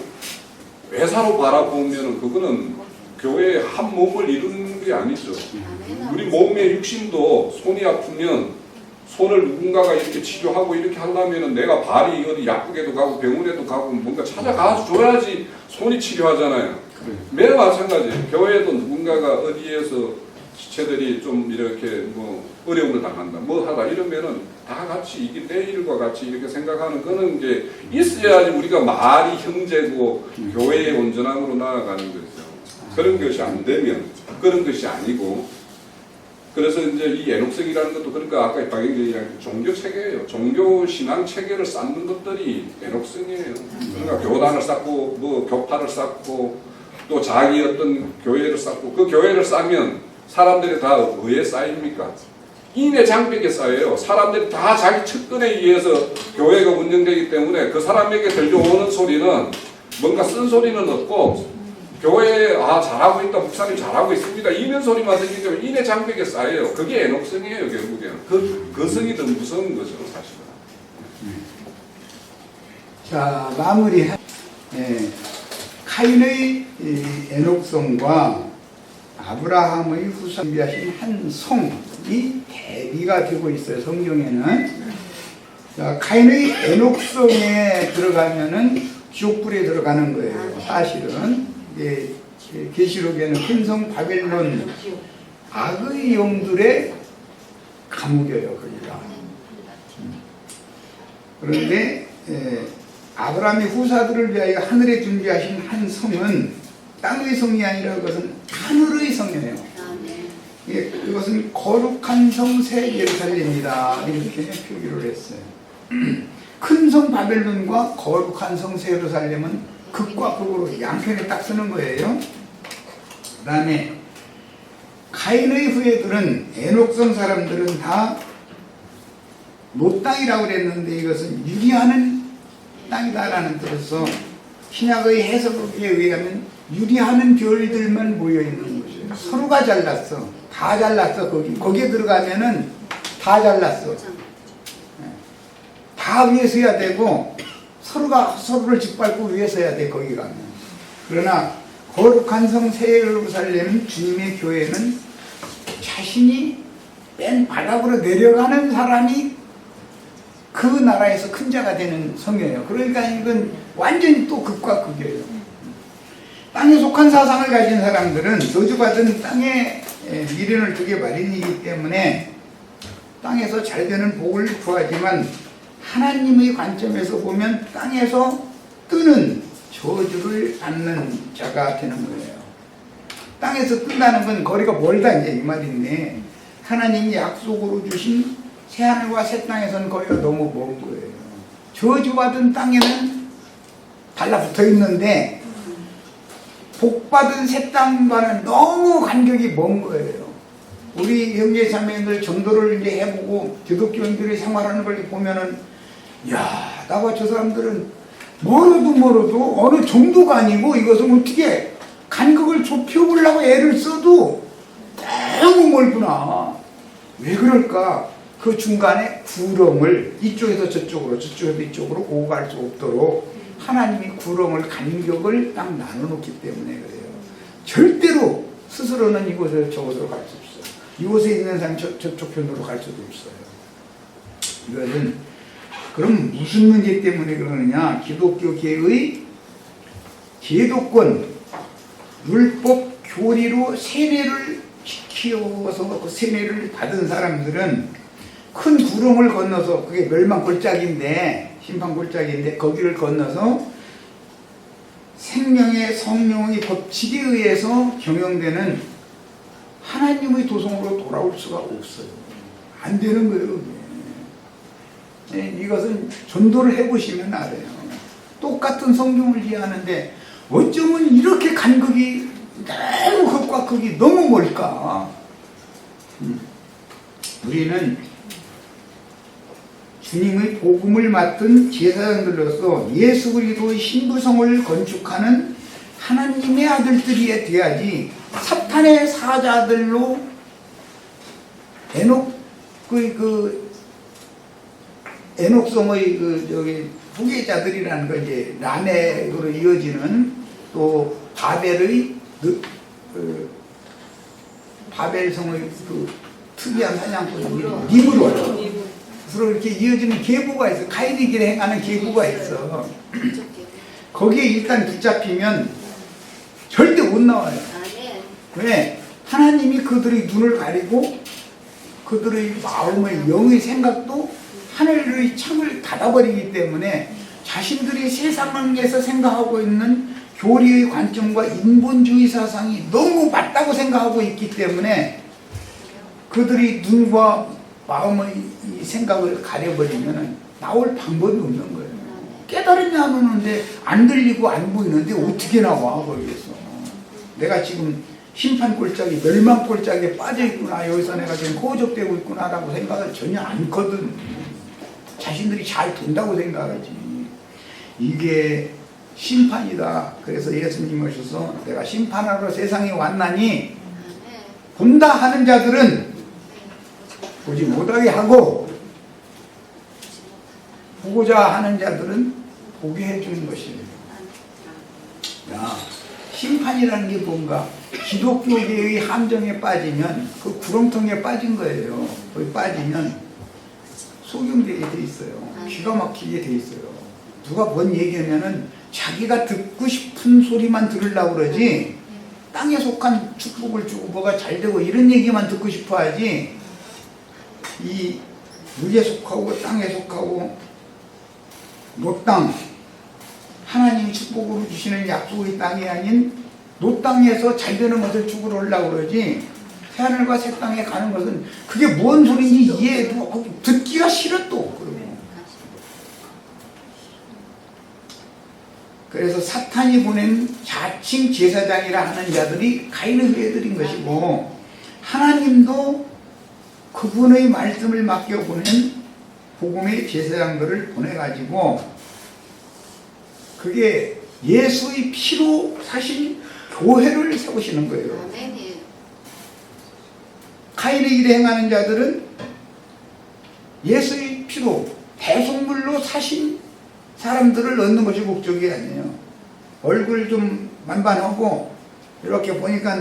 외사로 바라보면 그거는 교회의 한 몸을 이루는 게 아니죠. 우리 몸의 육신도 손이 아프면 손을 누군가가 이렇게 치료하고 이렇게 하려면 내가 발이 어디 약국에도 가고 병원에도 가고 뭔가 찾아가 줘야지 손이 치료하잖아요. 매우 마찬가지예요. 교회도 누군가가 어디에서 지체들이 좀 이렇게 뭐 어려움을 당한다, 뭐 하다 이러면은 다 같이 이게 내 일과 같이 이렇게 생각하는 그런 게 있어야지 우리가 말이 형제고 교회의 온전함으로 나아가는 거죠. 그런 것이 안 되면 그런 것이 아니고 그래서 이제 이 애녹성이라는 것도 그러니까 아까 박영진이 이야기한 종교 체계예요. 종교 신앙 체계를 쌓는 것들이 애녹성이에요. 그러니까 교단을 쌓고 뭐 교파를 쌓고 또 자기 어떤 교회를 쌓고 그 교회를 쌓으면 사람들이 다 뭐에 쌓입니까? 인의 장벽에 쌓여요. 사람들이 다 자기 측근에 의해서 교회가 운영되기 때문에 그 사람에게 들려오는 소리는 뭔가 쓴 소리는 없고 교회에 잘하고 있다, 목사님 잘하고 있습니다 이런 소리만 들리기 때문에 인의 장벽에 쌓여요. 그게 애녹성이에요. 결국에는 그 성이 더 무서운 거죠 사실은. 자, 마무리. 카인의 애녹성과 아브라함의 후손 준비하신 한 성이 대비가 되고 있어요. 성경에는. 자, 카인의 애녹성에 들어가면은 지옥불에 들어가는 거예요. 사실은 계시록에는 큰 성 바벨론 악의 영들의 감옥이에요. 거기가. 그런데 아브라함의 후사들을 위하여 하늘에 준비하신 한 성은 땅의 성이 아니라 그것은 하늘의 성이에요. 그것은 거룩한 성 새 예루살렘이다 이렇게 표기를 했어요. 큰 성 바벨론과 거룩한 성 새 예루살렘은 극과 극으로 양편에 딱 쓰는 거예요. 그 다음에 카인의 후예들은 에녹성 사람들은 다 롯 땅이라고 그랬는데 이것은 유리하는 땅이다라는 뜻으로서 신약의 해석에 의하면 유리하는 별들만 모여있는 곳이에요. 서로가 잘났어. 다 잘났어. 거기에 들어가면은 다 잘났어. 다 위에 서야 되고 서로가 서로를 짓밟고 위에 서야 돼. 거기 가면. 그러나 거룩한 성 새 예루살렘 주님의 교회는 자신이 맨 바닥으로 내려가는 사람이 그 나라에서 큰 자가 되는 성이에요. 그러니까 이건 완전히 또 극과 극이에요. 땅에 속한 사상을 가진 사람들은 저주받은 땅에 미련을 두게 마련이기 때문에 땅에서 잘 되는 복을 구하지만 하나님의 관점에서 보면 땅에서 뜨는 저주를 받는 자가 되는 거예요. 땅에서 뜬다는 건 거리가 멀다 이제 이 말인데 하나님이 약속으로 주신 새하늘과 새 땅에서는 거리가 너무 먼 거예요. 저주받은 땅에는 달라붙어 있는데 복받은 새 땅과는 너무 간격이 먼 거예요. 우리 형제 자매들 전도를 이제 해보고 기독교인들이 생활하는 걸 보면은 야, 나와 저 사람들은 멀어도 어느 정도가 아니고 이것은 어떻게 간격을 좁혀보려고 애를 써도 너무 멀구나. 왜 그럴까? 그 중간에 구렁을 이쪽에서 저쪽으로 저쪽에서 이쪽으로 오고 갈 수 없도록 하나님이 구렁을 간격을 딱 나눠놓기 때문에 그래요. 절대로 스스로는 이곳에서 저곳으로 갈 수 없어요. 이곳에 있는 사람이 저쪽 편으로 갈 수도 없어요. 이것은 그럼 무슨 문제 때문에 그러느냐? 기독교계의 제도권, 율법, 교리로 세례를 키워서 그 세뇌를 받은 사람들은 큰 구름을 건너서, 그게 멸망골짜기인데, 심판골짜기인데, 거기를 건너서 생명의 성령의 법칙에 의해서 경영되는 하나님의 도성으로 돌아올 수가 없어요. 안 되는 거예요. 그게. 이것은 전도를 해보시면 알아요. 똑같은 성경을 이해하는데 어쩌면 이렇게 간극이 너무 극과 극이 너무 멀까. 우리는 주님의 복음을 맡은 제사장들로서 예수 그리스도의 신부성을 건축하는 하나님의 아들들이 돼야지, 사탄의 사자들로 에녹성의 후계자들이라는 거, 이제 라멕으로 이어지는, 또 바벨의 바벨성의 그 특이한 사냥꾼이 니므롯, 서로 이렇게 이어지는 계보가 있어. 가인의 길에 행하는 계보가 있어. 거기에 일단 붙잡히면 절대 못 나와요. 왜? 하나님이 그들의 눈을 가리고 그들의 마음의 영의 생각도 하늘의 창을 닫아버리기 때문에 자신들이 세상에서 생각하고 있는 교리의 관점과 인본주의 사상이 너무 맞다고 생각하고 있기 때문에 그들이 눈과 마음의 이 생각을 가려버리면 나올 방법이 없는 거예요. 깨달으냐 안 오는데, 안 들리고 안 보이는데 어떻게 나와 거기에서. 내가 지금 심판골짜기, 멸망골짜기에 빠져있구나, 여기서 내가 지금 호적되고 있구나라고 생각을 전혀 않거든. 자신들이 잘 된다고 생각하지. 이게 심판이다. 그래서 예수님이 오셔서 내가 심판하러 세상에 왔나니 본다 하는 자들은 보지 못하게 하고, 보고자 하는 자들은 보게 해주는 것입니다. 야, 심판이라는 게 뭔가, 기독교계의 함정에 빠지면 그 구렁텅이에 빠진 거예요. 거기 빠지면 소경되게 돼 있어요. 기가 막히게 돼 있어요. 누가 뭔 얘기하면은 자기가 듣고 싶은 소리만 들으려고 그러지, 땅에 속한 축복을 주고 뭐가 잘 되고 이런 얘기만 듣고 싶어 하지, 이 물에 속하고 땅에 속하고 노땅, 하나님이 축복으로 주시는 약속의 땅이 아닌 노땅에서 잘 되는 것을 죽으러 오려고 그러지, 새하늘과 새 땅에 가는 것은 그게 뭔 소리인지 이해해도 듣기가 싫어 또. 그래서 사탄이 보낸 자칭 제사장이라 하는 자들이 가인을 해드린 것이고, 하나님도 그분의 말씀을 맡겨보낸 복음의 제사장들을 보내가지고, 그게 예수의 피로 사신 교회를 세우시는 거예요. 가인의 일에 행하는 자들은 예수의 피로 대속물로 사신 사람들을 얻는 것이 목적이 아니에요. 얼굴 좀 만반하고 이렇게 보니까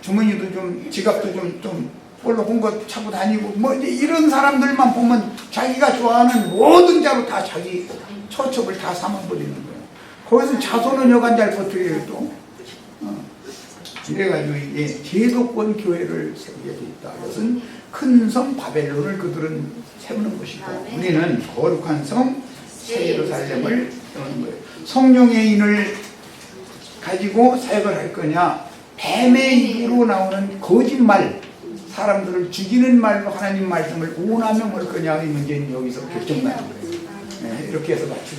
주머니도 좀, 지갑도 좀 볼록한 거 차고 다니고 뭐 이제 이런 사람들만 보면 자기가 좋아하는 모든 자로 다 자기 처첩을 다 삼아버리는 거예요. 거기서 자손은 여간 잘 버텨요 또. 이래가지고 이게 제도권 교회를 세우게 돼 있다. 그것은 큰 성 바벨론을 그들은 세우는 것이고, 우리는 거룩한 성 새 예루살렘을 세우는 거예요. 성령의 인을 가지고 사역을 할 거냐, 뱀의 입으로 나오는 거짓말, 사람들을 죽이는 말로 하나님 말씀을 오남용할 거냐의 문제는 여기서 결정나는 거예요. 네, 이렇게 해서 마치도록